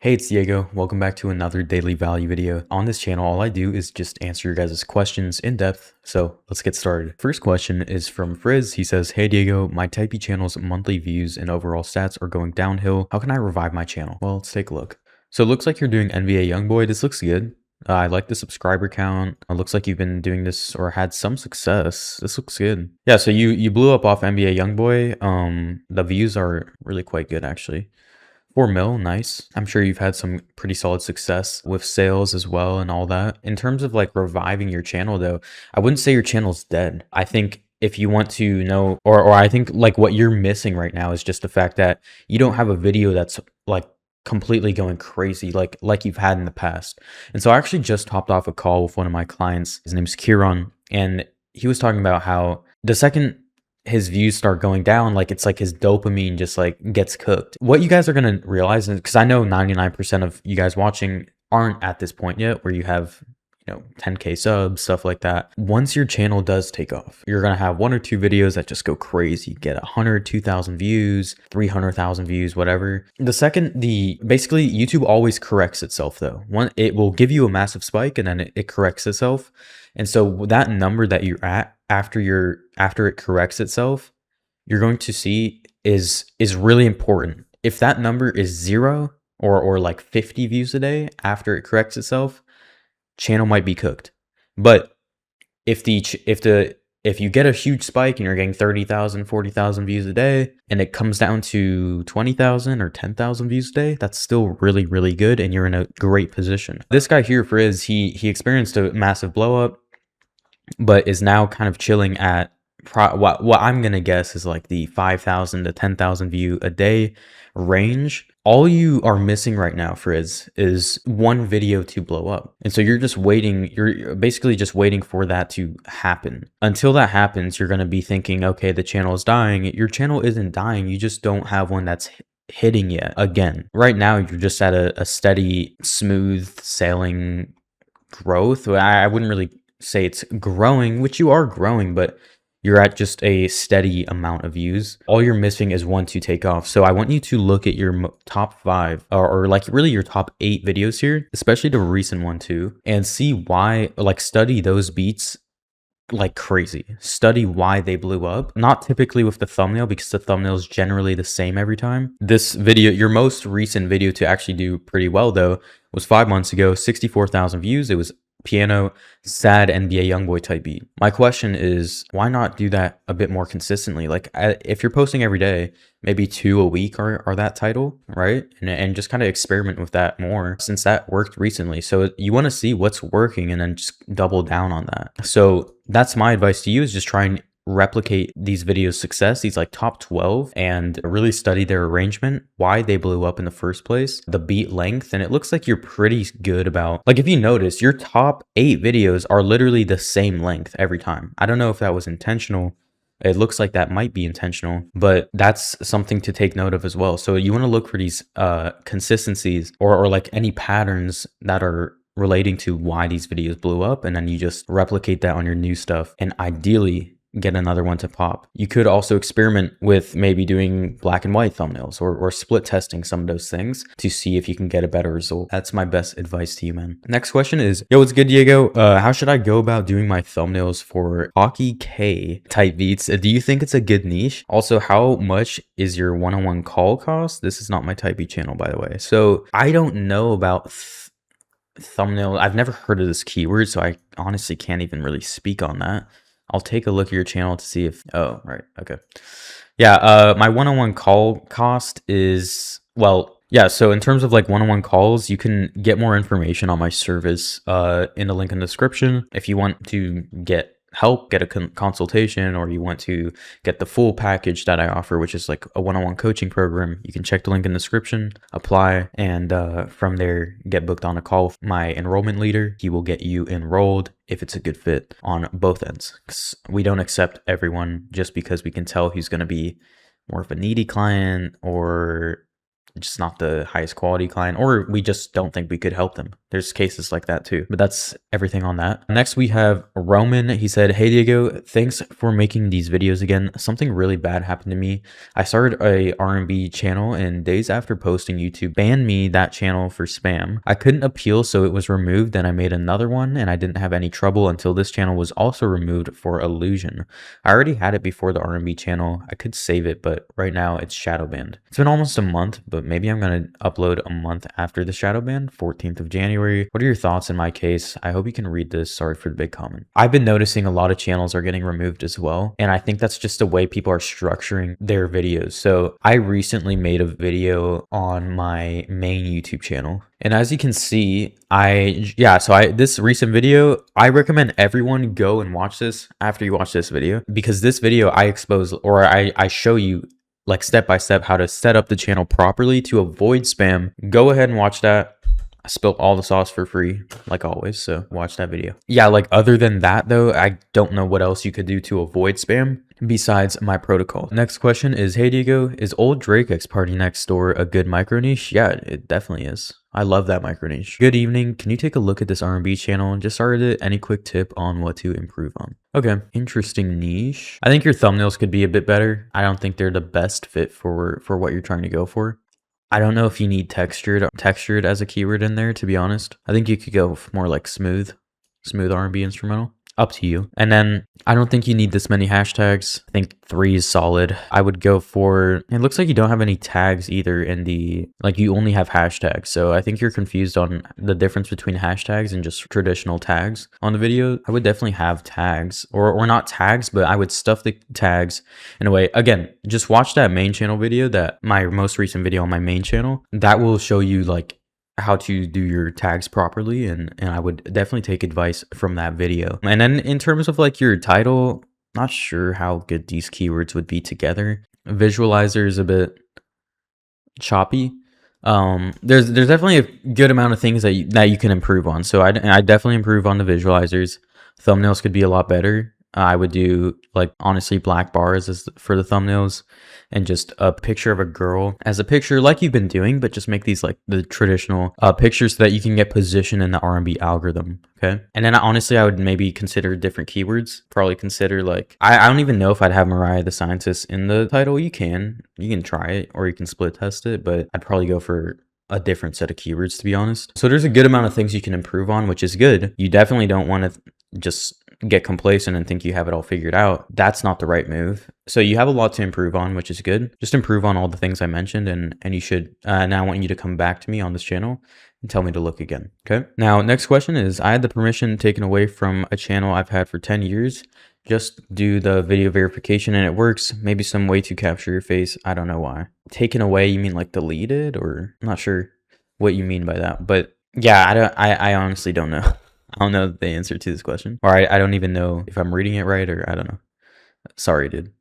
Hey, it's Diego. Welcome back to another daily value video. On this channel, all I do is just answer your guys' questions in depth. So let's get started. First question is from Frizz. He says, "Hey Diego, my Type channel's monthly views and overall stats are going downhill. How can I revive my channel?" Well, let's take a look. So it looks like you're doing NBA Youngboy. This looks good. I like the subscriber count. It looks like you've been doing this or had some success. This looks good. Yeah, so you blew up off NBA Youngboy. The views are really quite good actually. 4 mil, nice. I'm sure you've had some pretty solid success with sales as well and all that. In terms of like reviving your channel though, I wouldn't say your channel's dead. I think if you want to know, or I think like what you're missing right now is just the fact that you don't have a video that's like completely going crazy like you've had in the past. And so I actually just hopped off a call with one of my clients. His name's Kieran, and he was talking about how the second his views start going down, like it's like his dopamine just like gets cooked. What you guys are going to realize, because I know 99% of you guys watching aren't at this point yet where you have 10K subs, stuff like that. Once your channel does take off, you're going to have 1 or 2 videos that just go crazy, get 100, 2,000 views, 300,000 views, whatever. The second basically YouTube always corrects itself though. It will give you a massive spike and then it corrects itself. And so that number that you're at after it corrects itself, you're going to see is really important. If that number is 0 or like 50 views a day after it corrects itself, channel might be cooked. But if you get a huge spike and you're getting 30,000, 40,000 views a day and it comes down to 20,000 or 10,000 views a day, that's still really, really good and you're in a great position. This guy here, Frizz, he experienced a massive blow up, but is now kind of chilling at what I'm gonna guess is like the 5,000 to 10,000 view a day range. All you are missing right now, Frizz, is one video to blow up. And so you're just waiting, you're basically just waiting for that to happen. Until that happens, you're gonna be thinking, okay, the channel is dying. Your channel isn't dying, you just don't have one that's hitting yet. Again, right now you're just at a steady, smooth sailing growth. I wouldn't really say it's growing, which you are growing, but you're at just a steady amount of views. All you're missing is one to take off. So I want you to look at your top 5 or like really your top 8 videos here, especially the recent one too, and see why, like study those beats like crazy. Study why they blew up. Not typically with the thumbnail, because the thumbnail is generally the same every time. This video, your most recent video to actually do pretty well though, was 5 months ago, 64,000 views. It was piano, sad NBA Youngboy type beat. My question is, why not do that a bit more consistently? Like if you're posting every day, maybe 2 a week are that title, right? And just kind of experiment with that more, since that worked recently. So you want to see what's working and then just double down on that. So that's my advice to you, is just try and replicate these videos' success, these like top 12, and really study their arrangement, why they blew up in the first place, the beat length. And it looks like you're pretty good about, like, if you notice, your top 8 videos are literally the same length every time. I don't know if that was intentional. It looks like that might be intentional, but that's something to take note of as well. So you want to look for these consistencies or like any patterns that are relating to why these videos blew up, and then you just replicate that on your new stuff, and ideally get another one to pop. You could also experiment with maybe doing black and white thumbnails or split testing some of those things to see if you can get a better result. That's my best advice to you, man. Next question is, yo, what's good, Diego? How should I go about doing my thumbnails for Hockey K type beats? Do you think it's a good niche? Also, how much is your one-on-one call cost? This is not my Type channel, by the way. So I don't know about thumbnail. I've never heard of this keyword, so I honestly can't even really speak on that. I'll take a look at your channel to see if, oh, right, okay. Yeah, my one-on-one call cost is, well, yeah, so in terms of like one-on-one calls, you can get more information on my service in the link in the description. If you want to get help, get a consultation, or you want to get the full package that I offer, which is like a one-on-one coaching program, you can check the link in the description, apply, and from there get booked on a call with my enrollment leader. He will get you enrolled if it's a good fit on both ends. We don't accept everyone just because we can tell who's going to be more of a needy client or just not the highest quality client, or we just don't think we could help them. there's cases like that too, but that's everything on that. Next we have Roman. He said, "Hey Diego, thanks for making these videos again. Something really bad happened to me. I started a R&B channel and days after posting, YouTube banned me that channel for spam. I couldn't appeal, so it was removed, and I made another one, and I didn't have any trouble until this channel was also removed for illusion. I already had it before the R&B channel. I could save it, but right now it's shadow banned. It's been almost a month, but maybe I'm gonna upload a month after the shadow ban, 14th of January. What are your thoughts in my case? I hope you can read this. Sorry for the big comment." I've been noticing a lot of channels are getting removed as well, and I think that's just the way people are structuring their videos. So I recently made a video on my main YouTube channel, and as you can see, this recent video, I recommend everyone go and watch this after you watch this video, because this video I expose, or I show you like step by step how to set up the channel properly to avoid spam. Go ahead and watch that. I spilled all the sauce for free, like always, so watch that video. Yeah, like other than that though, I don't know what else you could do to avoid spam besides my protocol. Next question is, "Hey Diego, is old Drake X Party Next Door a good micro niche?" Yeah, it definitely is. I love that micro niche. "Good evening. Can you take a look at this R&B channel? Just started it. Any quick tip on what to improve on?" Okay, interesting niche. I think your thumbnails could be a bit better. I don't think they're the best fit for what you're trying to go for. I don't know if you need textured as a keyword in there, to be honest. I think you could go more like smooth R&B instrumental. Up to you. And then I don't think you need this many hashtags. I think 3 is solid. I would go for, it looks like you don't have any tags either in the, like you only have hashtags. So I think you're confused on the difference between hashtags and just traditional tags on the video. I would definitely have tags, or not tags, but I would stuff the tags in a way. Again, just watch that main channel video, that my most recent video on my main channel. That will show you like how to do your tags properly, and I would definitely take advice from that video. And then in terms of like your title, not sure how good these keywords would be together. Visualizer is a bit choppy. There's definitely a good amount of things that you can improve on. So I definitely improve on the visualizers. Thumbnails could be a lot better. I would do like honestly black bars as for the thumbnails, and just a picture of a girl as a picture like you've been doing, but just make these like the traditional pictures so that you can get position in the R&B algorithm. Okay. And then honestly, I would maybe consider different keywords. Probably consider like, I don't even know if I'd have Mariah the Scientist in the title. You can try it, or you can split test it, but I'd probably go for a different set of keywords, to be honest. So there's a good amount of things you can improve on, which is good. You definitely don't want to just get complacent and think you have it all figured out. That's not the right move. So you have a lot to improve on, which is good. Just improve on all the things I mentioned, and you should, now I want you to come back to me on this channel and tell me to look again. Okay. Now, next question is, "I had the permission taken away from a channel I've had for 10 years. Just do the video verification and it works. Maybe some way to capture your face. I don't know why." Taken away, you mean like deleted? Or I'm not sure what you mean by that, but yeah, I honestly don't know. I don't know the answer to this question, or I don't even know if I'm reading it right, or I don't know. Sorry, dude.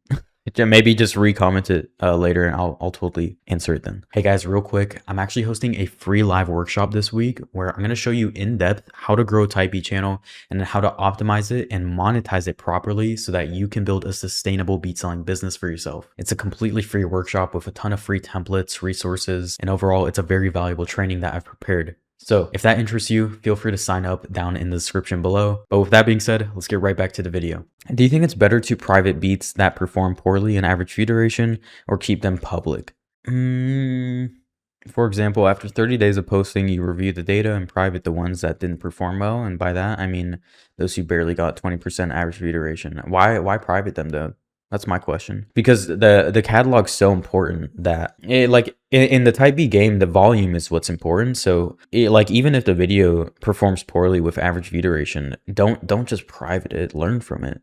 Maybe just re-comment it later, and I'll totally answer it then. Hey guys, real quick, I'm actually hosting a free live workshop this week where I'm going to show you in depth how to grow a Type B channel, and then how to optimize it and monetize it properly so that you can build a sustainable beat selling business for yourself. It's a completely free workshop with a ton of free templates, resources, and overall, it's a very valuable training that I've prepared. So if that interests you, feel free to sign up down in the description below. But with that being said, let's get right back to the video. Do you think it's better to private beats that perform poorly in average view duration, or keep them public? For example, after 30 days of posting, you review the data and private the ones that didn't perform well. And by that, I mean those who barely got 20% average view duration. Why private them though? That's my question. Because the catalog's so important that in the Type B game, the volume is what's important. So even if the video performs poorly with average view duration, don't just private it. Learn from it.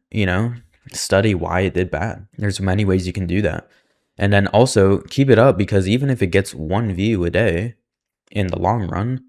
Study why it did bad. There's many ways you can do that. And then also keep it up, because even if it gets 1 view a day, in the long run,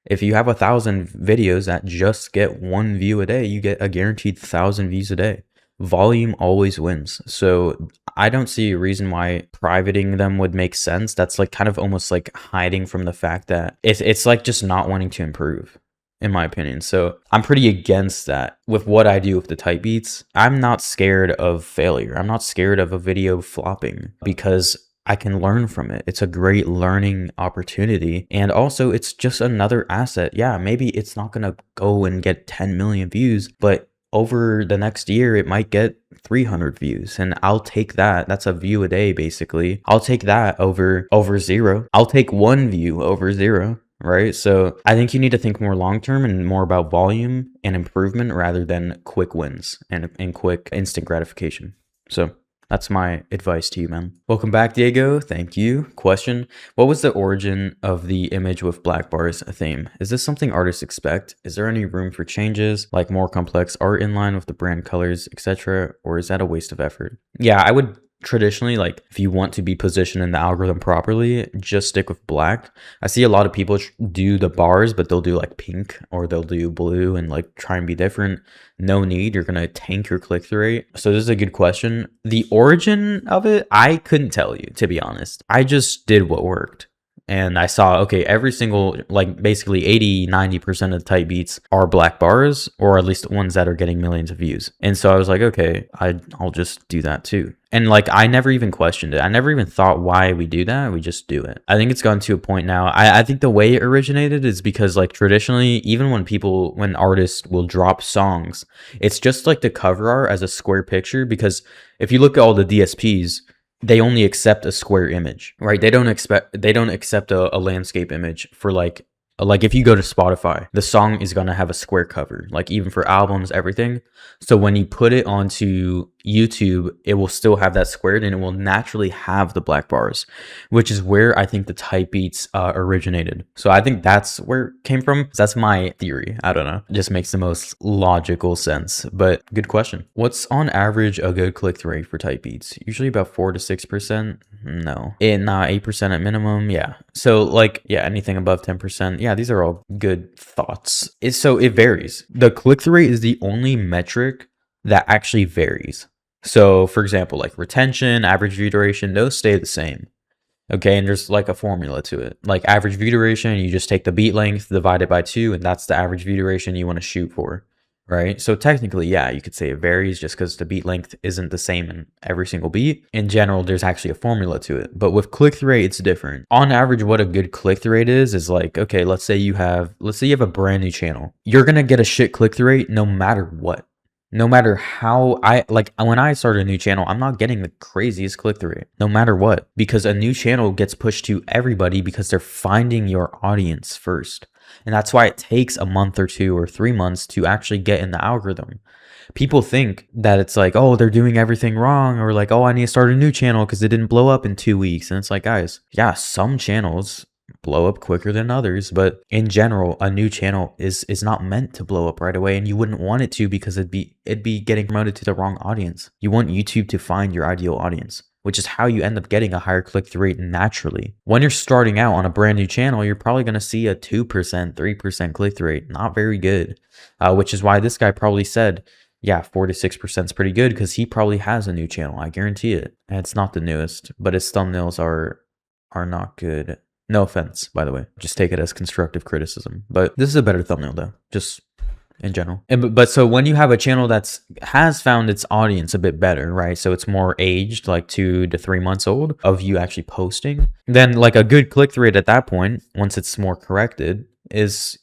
if you have 1,000 videos that just get 1 view a day, you get a guaranteed 1,000 views a day. Volume always wins. So I don't see a reason why privating them would make sense. That's like kind of almost like hiding from the fact that it's like just not wanting to improve, in my opinion. So I'm pretty against that with what I do with the Type Beats. I'm not scared of failure. I'm not scared of a video flopping, because I can learn from it. It's a great learning opportunity. And also, it's just another asset. Yeah, maybe it's not going to go and get 10 million views, but over the next year, it might get 300 views. And I'll take that. That's a view a day, basically. I'll take that over zero. I'll take one view over zero. Right. So I think you need to think more long term and more about volume and improvement rather than quick wins and quick instant gratification. So that's my advice to you, man. Welcome back, Diego. Thank you. Question: what was the origin of the image with black bars theme? Is this something artists expect? Is there any room for changes, like more complex art in line with the brand colors, etc.? Or is that a waste of effort? Yeah, I would traditionally, like, if you want to be positioned in the algorithm properly, just stick with black. I see a lot of people do the bars, but they'll do like pink or they'll do blue and like try and be different. No need. You're gonna tank your click-through rate. So this is a good question. The origin of it, I couldn't tell you, to be honest. I just did what worked. And I saw, okay, every single, like basically 80-90% of the type beats are black bars, or at least ones that are getting millions of views. And so I was like, okay, I'll just do that too. And like, I never even questioned it. I never even thought why we do that. We just do it. I think it's gotten to a point now. I think the way it originated is because like traditionally, even when artists will drop songs, it's just like the cover art as a square picture. Because if you look at all the DSPs, they only accept a square image, right? They don't accept a landscape image for like if you go to Spotify, the song is going to have a square cover, like even for albums, everything. So when you put it onto YouTube, it will still have that squared and it will naturally have the black bars, which is where I think the type beats originated. So I think that's where it came from. That's my theory. I don't know. It just makes the most logical sense, but good question. What's on average a good click-through rate for type beats? Usually about 4 to 6%. No, 8% at minimum. Yeah. So like, yeah, anything above 10%. Yeah, these are all good thoughts. So it varies. The click-through rate is the only metric that actually varies. So for example, like retention, average view duration, those stay the same. Okay, and there's like a formula to it. Like average view duration, you just take the beat length, divide it by 2, and that's the average view duration you want to shoot for. Right? So technically, yeah, you could say it varies just because the beat length isn't the same in every single beat. In general, there's actually a formula to it. But with click-through rate, it's different. On average, what a good click-through rate is like, okay, let's say you have a brand new channel. You're gonna get a shit click-through rate no matter what. No matter how when I start a new channel, I'm not getting the craziest click-through rate, no matter what, because a new channel gets pushed to everybody because they're finding your audience first. And that's why it takes a month or 2 or 3 months to actually get in the algorithm. People think that it's like, oh, they're doing everything wrong, or like, oh, I need to start a new channel because it didn't blow up in 2 weeks. And it's like, guys, yeah, some channels blow up quicker than others, but in general, a new channel is not meant to blow up right away, and you wouldn't want it to because it'd be getting promoted to the wrong audience. You want YouTube to find your ideal audience, which is how you end up getting a higher click-through rate naturally. When you're starting out on a brand new channel, you're probably going to see a 2%, 3% click-through rate. Not very good, which is why this guy probably said, yeah, 4 to 6% is pretty good because he probably has a new channel. I guarantee it. And it's not the newest, but his thumbnails are not good. No offense, by the way. Just take it as constructive criticism. But this is a better thumbnail, though. Just in general. But so when you have a channel has found its audience a bit better, right? So it's more aged, like 2 to 3 months old of you actually posting. Then like a good click-through rate at that point, once it's more corrected, is,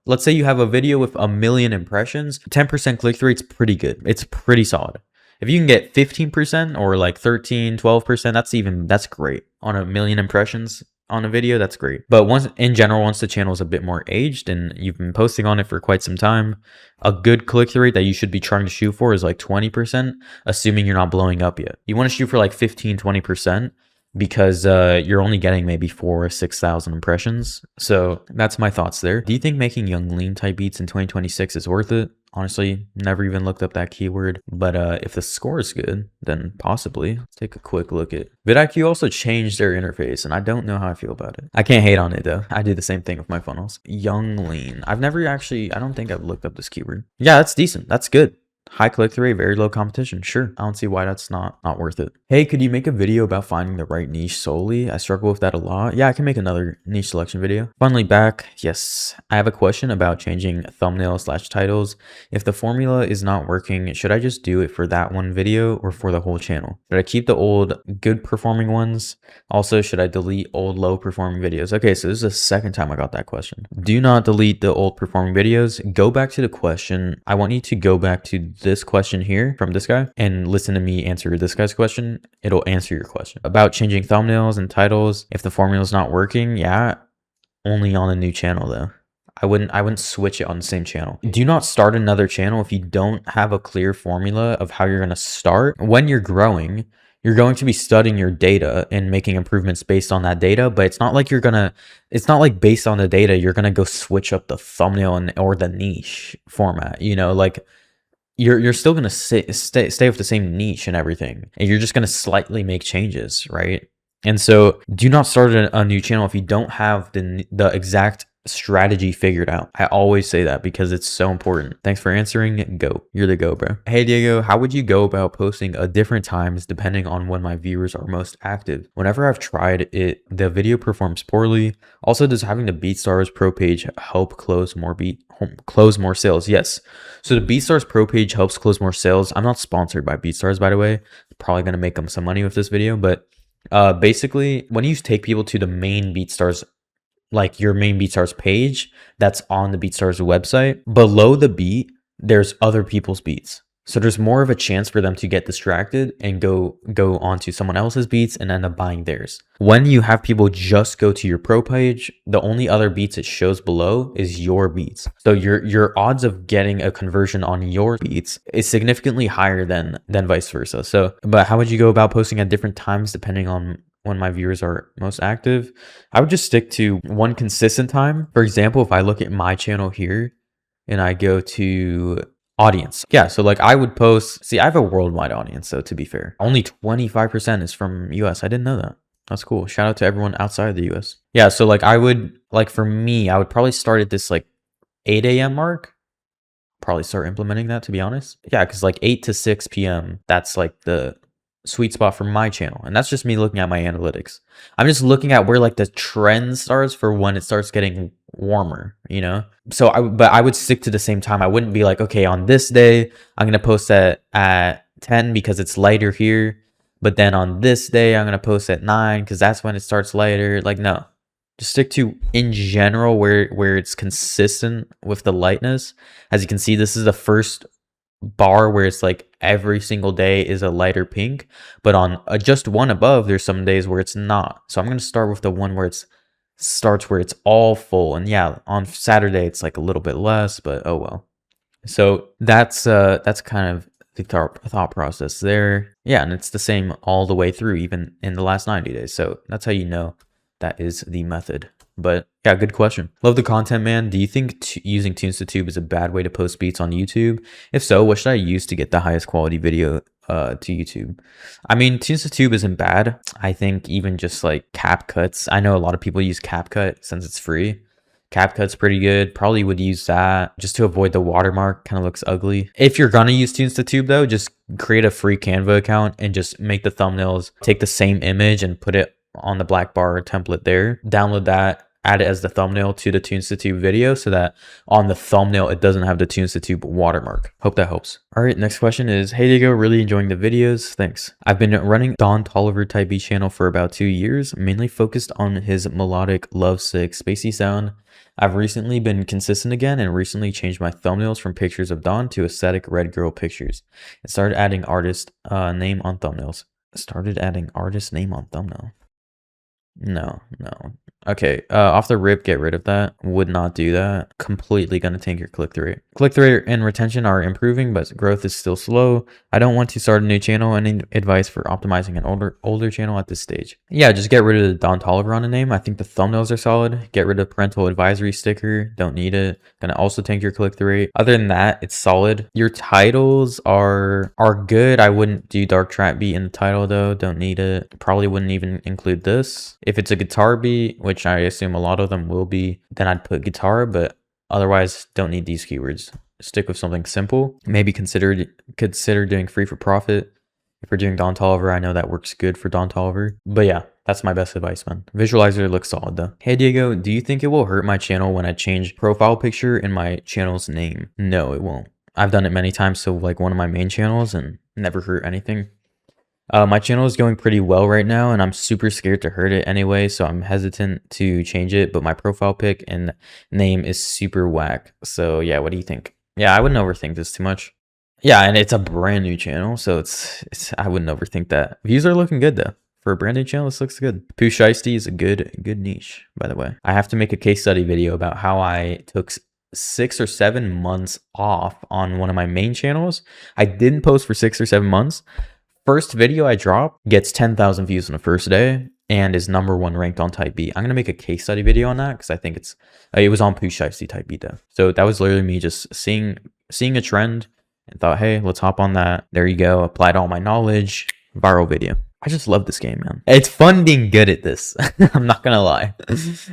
let's say you have a video with 1 million impressions, 10% click-through rate's pretty good. It's pretty solid. If you can get 15% or like 13, 12%, that's great. On 1 million impressions on a video, that's great. But once the channel is a bit more aged and you've been posting on it for quite some time, a good click-through rate that you should be trying to shoot for is like 20%, assuming you're not blowing up yet. You want to shoot for like 15-20% because you're only getting maybe 4,000 or 6,000 impressions. So that's my thoughts there. Do you think making young lean type beats in 2026 is worth it? Honestly, never even looked up that keyword, but if the score is good, then possibly. Let's take a quick look at vidIQ. Also changed their interface, and I don't know how I feel about it. I can't hate on it though. I do the same thing with my funnels. Young lean. I don't think I've looked up this keyword. Yeah, that's decent. That's good. High click-through rate, very low competition. Sure, I don't see why that's not worth it. Hey, could you make a video about finding the right niche solely? I struggle with that a lot. Yeah, I can make another niche selection video. Finally back. Yes, I have a question about changing thumbnails/titles. If the formula is not working, should I just do it for that one video or for the whole channel? Should I keep the old good performing ones? Also, should I delete old low performing videos? Okay, so this is the second time I got that question. Do not delete the old performing videos. Go back to the question. I want you to go back to this question here from this guy and listen to me answer this guy's question. It'll answer your question about changing thumbnails and titles. If the formula is not working, yeah, only on a new channel though. I wouldn't switch it on the same channel. Do not start another channel if you don't have a clear formula of how you're going to start. When you're growing, you're going to be studying your data and making improvements based on that data, but it's not like it's not like based on the data, you're going to go switch up the thumbnail or the niche format, you know, like you're still going to stay with the same niche and everything, and you're just going to slightly make changes, right? And so do not start a new channel if you don't have the exact strategy figured out. I always say that because it's so important. Thanks for answering. Go. You're the go, bro. Hey, Diego, how would you go about posting at different times depending on when my viewers are most active? Whenever I've tried it, the video performs poorly. Also, does having the BeatStars Pro page help close more sales? Yes. So the BeatStars Pro page helps close more sales. I'm not sponsored by BeatStars, by the way. Probably going to make them some money with this video, but basically when you take people to the main BeatStars, like your main BeatStars page that's on the BeatStars website, below the beat, there's other people's beats. So there's more of a chance for them to get distracted and go onto someone else's beats and end up buying theirs. When you have people just go to your pro page, the only other beats it shows below is your beats. So your odds of getting a conversion on your beats is significantly higher than vice versa. So, but how would you go about posting at different times depending on when my viewers are most active? I would just stick to one consistent time. For example, if I look at my channel here and I go to audience. Yeah, so like I would post, see, I have a worldwide audience, so to be fair. Only 25% is from US. I didn't know that. That's cool. Shout out to everyone outside of the US. Yeah, so like I would, like for me, I would probably start at this like 8 a.m. mark. Probably start implementing that, to be honest. Yeah, because like 8 to 6 p.m., that's like the sweet spot for my channel. And that's just me looking at my analytics. I'm just looking at where like the trend starts for when it starts getting warmer, you know? So but I would stick to the same time. I wouldn't be like, okay, on this day, I'm going to post at 10 because it's lighter here. But then on this day, I'm going to post at 9 because that's when it starts lighter. Like, no, just stick to in general where it's consistent with the lightness. As you can see, this is the first bar where it's like every single day is a lighter pink, but on just one above, there's some days where it's not. So I'm going to start with the one where it's all full. And yeah, on Saturday, it's like a little bit less, but oh well. So that's kind of the thought process there. Yeah, and it's the same all the way through, even in the last 90 days. So that's how you know that is the method. But yeah, good question. Love the content, man. Do you think using Tunes to Tube is a bad way to post beats on YouTube? If so, what should I use to get the highest quality video to YouTube? I mean, Tunes to Tube isn't bad. I think even just like CapCut's. I know a lot of people use CapCut since it's free. CapCut's pretty good. Probably would use that just to avoid the watermark. Kind of looks ugly. If you're gonna use Tunes to Tube though, just create a free Canva account and just make the thumbnails, take the same image and put it on the black bar template there. Download that, add it as the thumbnail to the Tunes to Tube video so that on the thumbnail it doesn't have the Tunes to Tube watermark. Hope that helps. All right, next question is, hey Diego, really enjoying the videos. Thanks. I've been running Don Toliver type beat channel for about 2 years, mainly focused on his melodic, lovesick, spacey sound. I've recently been consistent again and recently changed my thumbnails from pictures of Don to aesthetic red girl pictures and started adding artist name on thumbnails. Started adding artist name on thumbnail. No. Okay, off the rip, get rid of that. Would not do that. Completely gonna tank your click-through rate. Click-through rate and retention are improving, but growth is still slow. I don't want to start a new channel. Any advice for optimizing an older channel at this stage? Yeah, just get rid of the Don Toliver on the name. I think the thumbnails are solid. Get rid of parental advisory sticker. Don't need it. Gonna also tank your click-through rate. Other than that, it's solid. Your titles are good. I wouldn't do dark trap beat in the title though. Don't need it. Probably wouldn't even include this. If it's a guitar beat, which I assume a lot of them will be, then I'd put guitar, but otherwise don't need these keywords. stick with something simple. Maybe consider doing free for profit. If we're doing Don Toliver, I know that works good for Don Toliver. But yeah, that's my best advice, man. Visualizer looks solid though. Hey Diego, do you think it will hurt my channel when I change profile picture in my channel's name? No, it won't. I've done it many times, so like one of my main channels, and never hurt anything. My channel is going pretty well right now, and I'm super scared to hurt it anyway, so I'm hesitant to change it, but my profile pic and name is super whack. So yeah, what do you think? Yeah, I wouldn't overthink this too much. Yeah, and it's a brand new channel, so it's I wouldn't overthink that. Views are looking good though. For a brand new channel, this looks good. Pooh Shiesty is a good niche, by the way. I have to make a case study video about how I took 6 or 7 months off on one of my main channels. I didn't post for 6 or 7 months. First video I drop gets 10,000 views on the first day and is #1 ranked on Type B. I'm gonna make a case study video on that because I think it was on Pooh Shiesty Type B though. So that was literally me just seeing a trend and thought, hey, let's hop on that. There you go. Applied all my knowledge. Viral video. I just love this game, man. It's fun being good at this. I'm not gonna lie.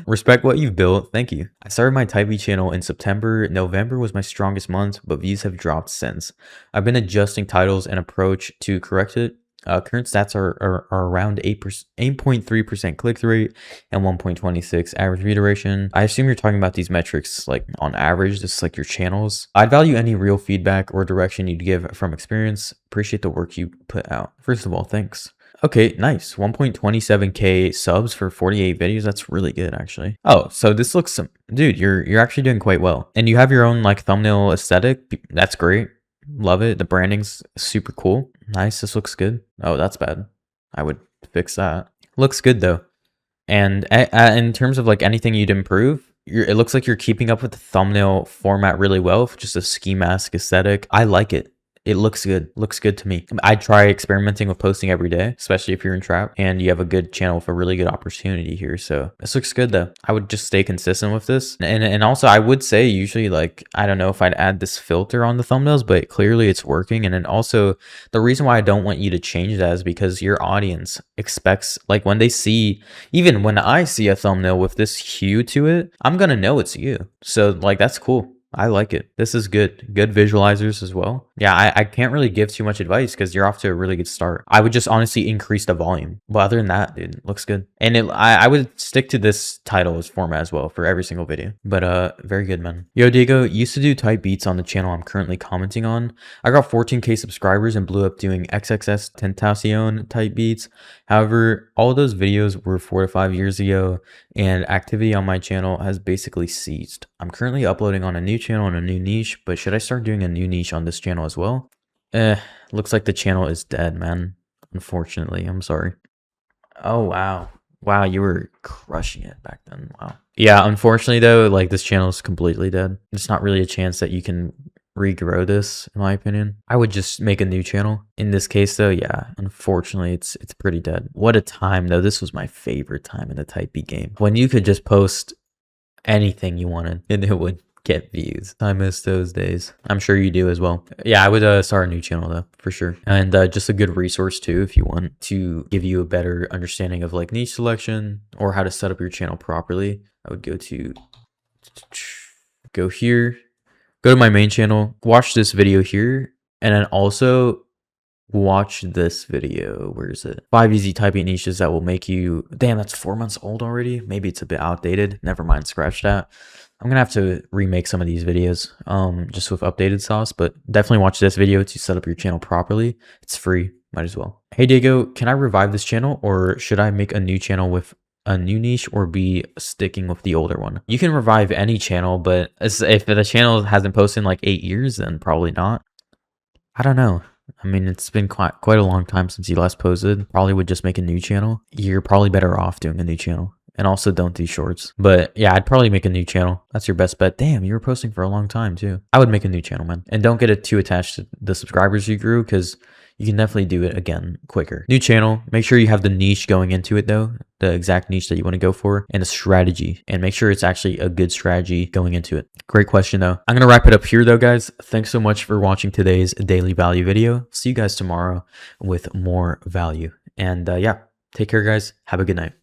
Respect what you've built. Thank you. I started my Type B channel in September. November was my strongest month, but views have dropped since. I've been adjusting titles and approach to correct it. Current stats are around 8.3% click rate and 1.26 average view duration. I assume you're talking about these metrics like on average, just like your channels. I'd value any real feedback or direction you'd give from experience. Appreciate the work you put out. First of all, thanks. Okay, nice. 1.27K subs for 48 videos. That's really good, actually. Oh, so this looks, dude, you're actually doing quite well. And you have your own like thumbnail aesthetic. That's great. Love it. The branding's super cool. Nice. This looks good. Oh, that's bad. I would fix that. Looks good though. And in terms of like anything you'd improve, it looks like you're keeping up with the thumbnail format really well. Just a ski mask aesthetic. I like it. It looks good. Looks good to me. I'd try experimenting with posting every day, especially if you're in trap and you have a good channel with a really good opportunity here. So this looks good though. I would just stay consistent with this. And also I would say usually like, I don't know if I'd add this filter on the thumbnails, but clearly it's working. And then also the reason why I don't want you to change that is because your audience expects, like when they see, even when I see a thumbnail with this hue to it, I'm going to know it's you. So like, that's cool. I like it. This is good. Good visualizers as well. Yeah, I can't really give too much advice because you're off to a really good start. I would just honestly increase the volume. But other than that, dude, it looks good. And I would stick to this title as format as well for every single video. But very good, man. Yo, Diego, used to do type beats on the channel I'm currently commenting on. I got 14K subscribers and blew up doing XXS Tentacion type beats. However, all those videos were 4 to 5 years ago and activity on my channel has basically ceased. I'm currently uploading on a new channel and a new niche, but should I start doing a new niche on this channel as well? Looks like the channel is dead, man. Unfortunately, I'm sorry. Oh, wow. Wow, you were crushing it back then. Wow. Yeah, unfortunately though, like this channel is completely dead. There's not really a chance that you can regrow this, in my opinion. I would just make a new channel. In this case though, yeah, unfortunately it's pretty dead. What a time though. This was my favorite time in the Type B game. When you could just post anything you wanted and it would get views. I miss those days. I'm sure you do as well. Yeah, I would start a new channel though, for sure. And just a good resource too if you want to give you a better understanding of like niche selection or how to set up your channel properly. I would go here, go to my main channel, watch this video here, and then also watch this video. Where is it? 5 easy typing niches that will make you, damn, that's 4 months old already. Maybe it's a bit outdated. Never mind, scratch that. I'm gonna have to remake some of these videos just with updated sauce, but definitely watch this video to set up your channel properly. It's free, might as well. Hey Diego, can I revive this channel or should I make a new channel with a new niche or be sticking with the older one? You can revive any channel, but if the channel hasn't posted in like 8 years, then probably not. I don't know. I mean, it's been quite a long time since you last posted. Probably would just make a new channel. You're probably better off doing a new channel. And also don't do shorts. But yeah, I'd probably make a new channel. That's your best bet. Damn, you were posting for a long time too. I would make a new channel, man. And don't get it too attached to the subscribers you grew because you can definitely do it again quicker. New channel. Make sure you have the niche going into it though. The exact niche that you want to go for and a strategy. And make sure it's actually a good strategy going into it. Great question though. I'm going to wrap it up here though, guys. Thanks so much for watching today's daily value video. See you guys tomorrow with more value. And yeah, take care guys. Have a good night.